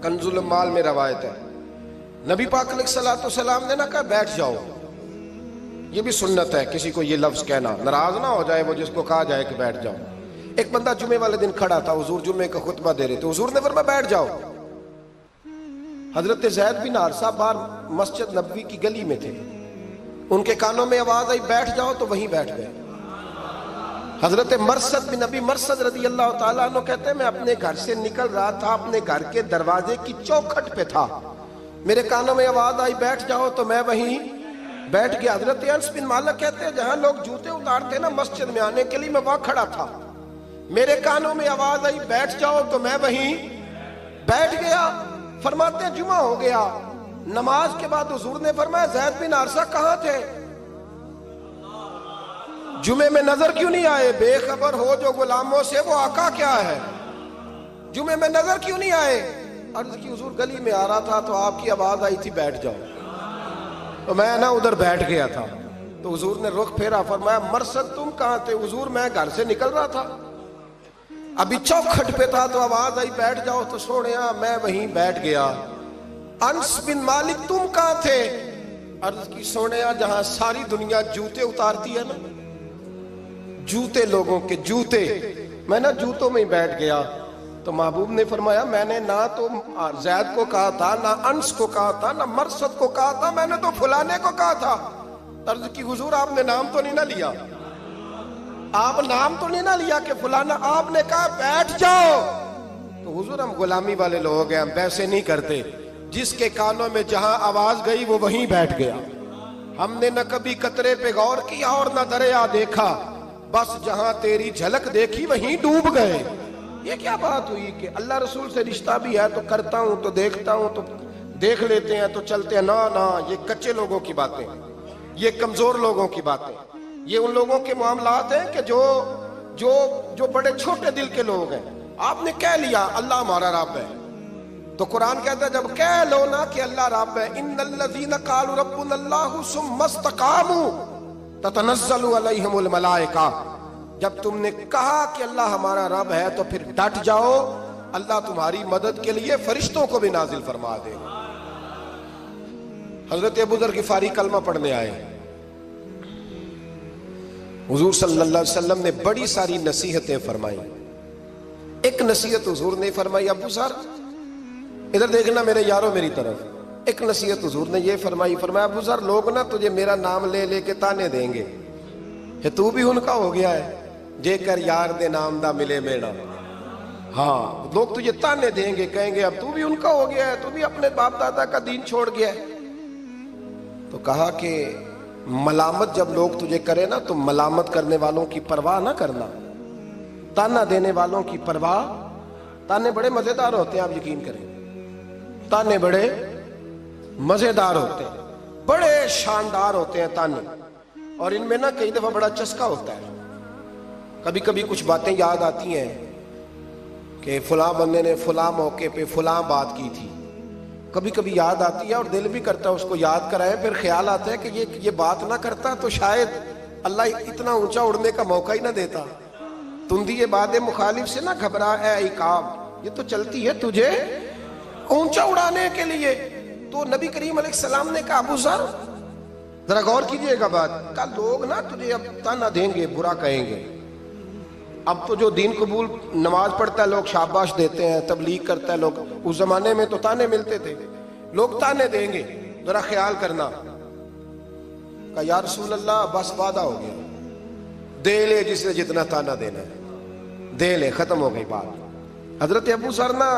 کنز المال میں روایت ہے، نبی پاک علیہ الصلوۃ والسلام نے نہ کہا بیٹھ جاؤ، یہ بھی سنت ہے کسی کو یہ لفظ کہنا، ناراض نہ ہو جائے وہ جس کو کہا جائے کہ بیٹھ جاؤ۔ ایک بندہ جمعے والے دن کھڑا تھا، حضور جمعے کا خطبہ دے رہے تھے، حضور نے فرمایا بیٹھ جاؤ۔ حضرت زید بن حارثہ باہر مسجد نبوی کی گلی میں تھے، ان کے کانوں میں آواز آئی بیٹھ جاؤ تو وہیں بیٹھ گئے۔ حضرت مرثد بن نبی مرثد رضی اللہ تعالیٰ عنہ کہتے ہیں میں اپنے گھر سے نکل رہا تھا، اپنے گھر کے دروازے کی چوکھٹ پہ تھا، میرے کانوں میں آواز آئی بیٹھ جاؤ تو میں وہیں بیٹھ گیا۔ حضرت انس بن مالک کہتے ہیں جہاں لوگ جوتے اتارتے نا مسجد میں آنے کے لیے میں وہاں کھڑا تھا، میرے کانوں میں آواز آئی بیٹھ جاؤ تو میں وہیں بیٹھ گیا۔ فرماتے ہیں جمعہ ہو گیا، نماز کے بعد حضور نے فرمایا زید بن حارثہ کہاں تھے؟ جمعے میں نظر کیوں نہیں آئے؟ بے خبر ہو جو غلاموں سے وہ آقا کیا ہے، جمعے میں نظر کیوں نہیں آئے؟ عرض کی حضور گلی میں آ رہا تھا تو آپ کی آواز آئی تھی بیٹھ جاؤ، تو میں نا ادھر بیٹھ گیا تھا۔ تو حضور نے رخ پھیرا، فرمایا مرثد تم کہاں تھے؟ حضور میں گھر سے نکل رہا تھا، ابھی چوکھٹ پہ تھا تو آواز آئی بیٹھ جاؤ تو سوڑیا میں وہیں بیٹھ گیا۔ انس بن مالک تم کہاں تھے؟ عرض کی سوڑیا جہاں ساری دنیا جوتے اتارتی ہے نا، جوتے لوگوں کے جوتے، میں نا جوتوں میں ہی بیٹھ گیا۔ تو محبوب نے فرمایا میں نے نہ تو زید کو کہا تھا، نہ انس کو کہا تھا، نہ مرثد کو کہا تھا، میں نے تو فلانے کو کہا تھا۔ عرض کی حضور آپ نے نام تو نہیں نہ لیا، آپ نام تو نہیں نہ لیا کہ فلانا، آپ نے کہا بیٹھ جاؤ۔ تو حضور ہم غلامی والے لوگ ہیں، ہم ویسے نہیں کرتے، جس کے کانوں میں جہاں آواز گئی وہ وہیں بیٹھ گیا۔ ہم نے نہ کبھی قطرے پہ غور کیا اور نہ دریا دیکھا، بس جہاں تیری جھلک دیکھی وہیں ڈوب گئے۔ یہ کیا بات ہوئی کہ اللہ رسول سے رشتہ بھی ہے تو کرتا ہوں تو دیکھتا ہوں تو دیکھ لیتے ہیں تو چلتے ہیں، نہ یہ کچے لوگوں کی باتیں، یہ کمزور لوگوں کی باتیں، یہ ان لوگوں کے معاملات ہیں کہ جو بڑے چھوٹے دل کے لوگ ہیں۔ آپ نے کہہ لیا اللہ ہمارا رب ہے تو قرآن کہتا ہے جب کہہ لو نا کہ اللہ رب ہے، ان الذین قالوا ربنا اللہ ثم استقاموا تتنزل علیہم الملائکہ، جب تم نے کہا کہ اللہ ہمارا رب ہے تو پھر ڈٹ جاؤ، اللہ تمہاری مدد کے لیے فرشتوں کو بھی نازل فرما دے گا۔ حضرت ابو ذر غفاری کلمہ پڑھنے آئے، حضور صلی اللہ علیہ وسلم نے بڑی ساری نصیحتیں فرمائی۔ ایک نصیحت حضور نے فرمائی، ابو ذر ادھر دیکھنا میرے یارو میری طرف، ایک نصیحت حضور نے یہ فرمائی، فرمایا ابو ذر لوگ نا تجھے میرا نام لے لے کے تانے دیں گے کہ تو بھی ان کا ہو گیا ہے، جے کر یار دے نام دا ملے میڑا۔ ہاں لوگ تجھے تانے دیں گے، کہیں گے اب تو بھی ان کا ہو گیا ہے، تو بھی اپنے باپ دادا کا دین چھوڑ گیا ہے۔ تو کہا کہ ملامت جب لوگ تجھے کرے نا تو ملامت کرنے والوں کی پرواہ نہ کرنا، تانا دینے والوں کی پرواہ، تانے بڑے مزیدار ہوتے ہیں، آپ یقین کریں، تانے بڑے مزیدار ہوتے ہیں، بڑے شاندار ہوتے ہیں تانے، اور ان میں نا کئی دفعہ بڑا چسکا ہوتا ہے۔ کبھی کبھی کچھ باتیں یاد آتی ہیں کہ فلاں بندے نے فلاں موقع پہ فلاں بات کی تھی، کبھی کبھی یاد آتی ہے اور دل بھی کرتا ہے اس کو یاد کرائیں، پھر خیال آتا ہے کہ یہ بات نہ کرتا تو شاید اللہ اتنا اونچا اڑنے کا موقع ہی نہ دیتا۔ تندی باد مخالف سے نہ گھبرا اے عقاب، یہ تو چلتی ہے تجھے اونچا اڑانے کے لیے۔ تو نبی کریم علیہ السلام نے کہا ابو ذر ذرا غور کیجئے گا بات، کہا لوگ نا تجھے اب تانا دیں گے، برا کہیں گے۔ اب تو جو دین قبول نماز پڑھتا ہے لوگ شاباش دیتے ہیں، تبلیغ کرتا ہے لوگ، اس زمانے میں تو تانے ملتے تھے، لوگ تانے دیں گے، ذرا خیال کرنا۔ کہا یا رسول اللہ بس وعدہ ہو گیا، دے لے جس نے جتنا تانا دینا ہے، دے لے، ختم ہو گئی بات۔ حضرت ابو ذر نا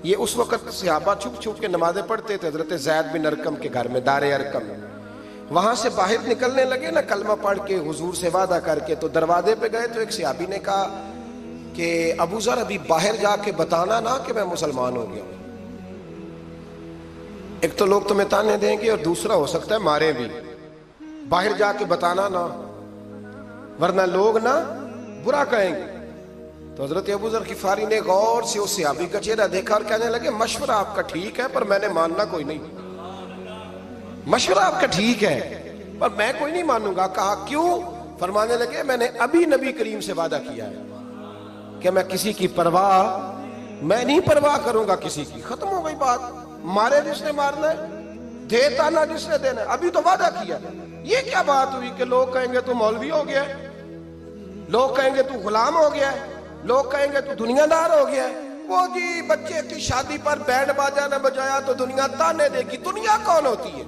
یہ اس وقت صحابہ چھپ چھپ کے نمازیں پڑھتے تھے حضرت زید بن ارقم کے گھر میں، دار ارقم، وہاں سے باہر نکلنے لگے نا کلمہ پڑھ کے حضور سے وعدہ کر کے، تو دروازے پہ گئے تو ایک صحابی نے کہا کہ ابو ذر ابھی باہر جا کے بتانا نا کہ میں مسلمان ہو گیا ہوں، ایک تو لوگ تمہیں تانے دیں گے اور دوسرا ہو سکتا ہے مارے بھی، باہر جا کے بتانا نا ورنہ لوگ نا برا کہیں گے۔ تو حضرت ابو ذر غفاری نے غور سے اس صحابی کا چہرہ دیکھا اور کہنے لگے مشورہ آپ کا ٹھیک ہے پر میں نے ماننا کوئی نہیں، مشورہ آپ کا ٹھیک ہے پر میں کوئی نہیں مانوں گا۔ کہا کیوں؟ فرمانے لگے میں نے ابھی نبی کریم سے وعدہ کیا ہے کہ میں کسی کی پرواہ میں نہیں پرواہ کروں گا کسی کی. ختم ہو گئی بات. مارے جس نے مارنا ہے, دے تانا جس نے دینا ہے. ابھی تو وعدہ کیا. یہ کیا بات ہوئی کہ لوگ کہیں گے تو مولوی ہو گیا ہے, لوگ کہیں گے تو غلام ہو گیا ہے, لوگ کہیں گے تو دنیا دار ہو گیا ہے. وہ جی بچے کی شادی پر بینڈ باجا نہ بجایا تو دنیا تانے دے گی. دنیا کون ہوتی ہے؟